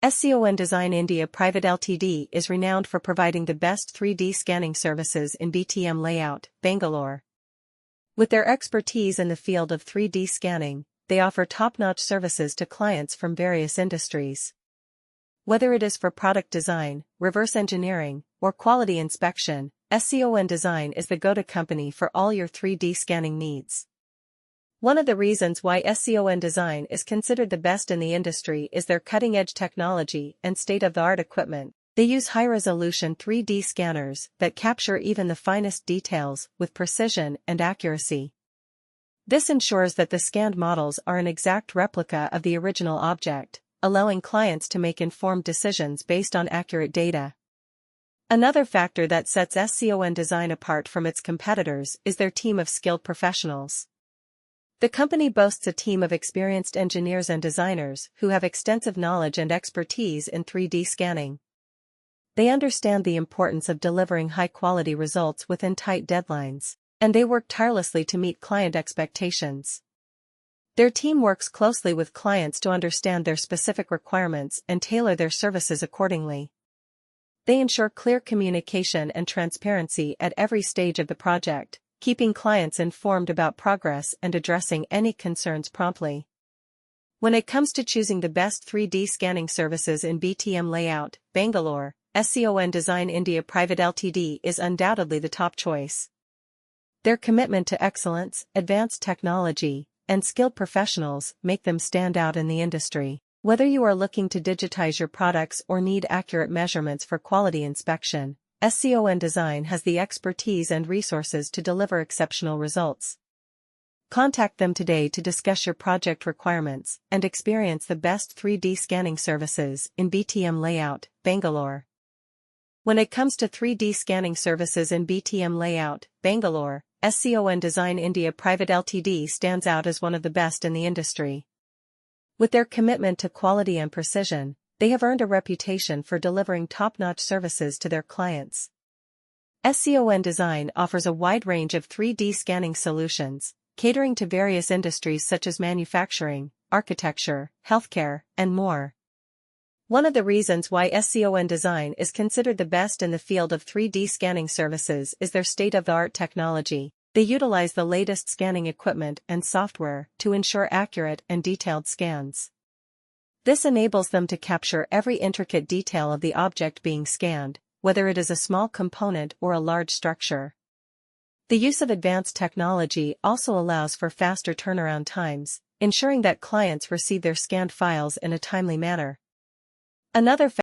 SCON Design India Pvt Ltd is renowned for providing the best 3D scanning services in BTM Layout, Bangalore. With their expertise in the field of 3D scanning, they offer top-notch services to clients from various industries. Whether it is for product design, reverse engineering, or quality inspection, SCON Design is the go-to company for all your 3D scanning needs. One of the reasons why SCON Design is considered the best in the industry is their cutting-edge technology and state-of-the-art equipment. They use high-resolution 3D scanners that capture even the finest details with precision and accuracy. This ensures that the scanned models are an exact replica of the original object, allowing clients to make informed decisions based on accurate data. Another factor that sets SCON Design apart from its competitors is their team of skilled professionals. The company boasts a team of experienced engineers and designers who have extensive knowledge and expertise in 3D scanning. They understand the importance of delivering high-quality results within tight deadlines, and they work tirelessly to meet client expectations. Their team works closely with clients to understand their specific requirements and tailor their services accordingly. They ensure clear communication and transparency at every stage of the project, keeping clients informed about progress and addressing any concerns promptly. When it comes to choosing the best 3D scanning services in BTM Layout, Bangalore, SCON Design India Pvt Ltd is undoubtedly the top choice. Their commitment to excellence, advanced technology, and skilled professionals make them stand out in the industry. Whether you are looking to digitize your products or need accurate measurements for quality inspection, SCON Design has the expertise and resources to deliver exceptional results. Contact them today to discuss your project requirements and experience the best 3D scanning services in BTM Layout, Bangalore. When it comes to 3D scanning services in BTM Layout, Bangalore, SCON Design India Pvt Ltd stands out as one of the best in the industry. With their commitment to quality and precision, they have earned a reputation for delivering top-notch services to their clients. SCON Design offers a wide range of 3D scanning solutions, catering to various industries such as manufacturing, architecture, healthcare, and more. One of the reasons why SCON Design is considered the best in the field of 3D scanning services is their state-of-the-art technology. They utilize the latest scanning equipment and software to ensure accurate and detailed scans. This enables them to capture every intricate detail of the object being scanned, whether it is a small component or a large structure. The use of advanced technology also allows for faster turnaround times, ensuring that clients receive their scanned files in a timely manner. Another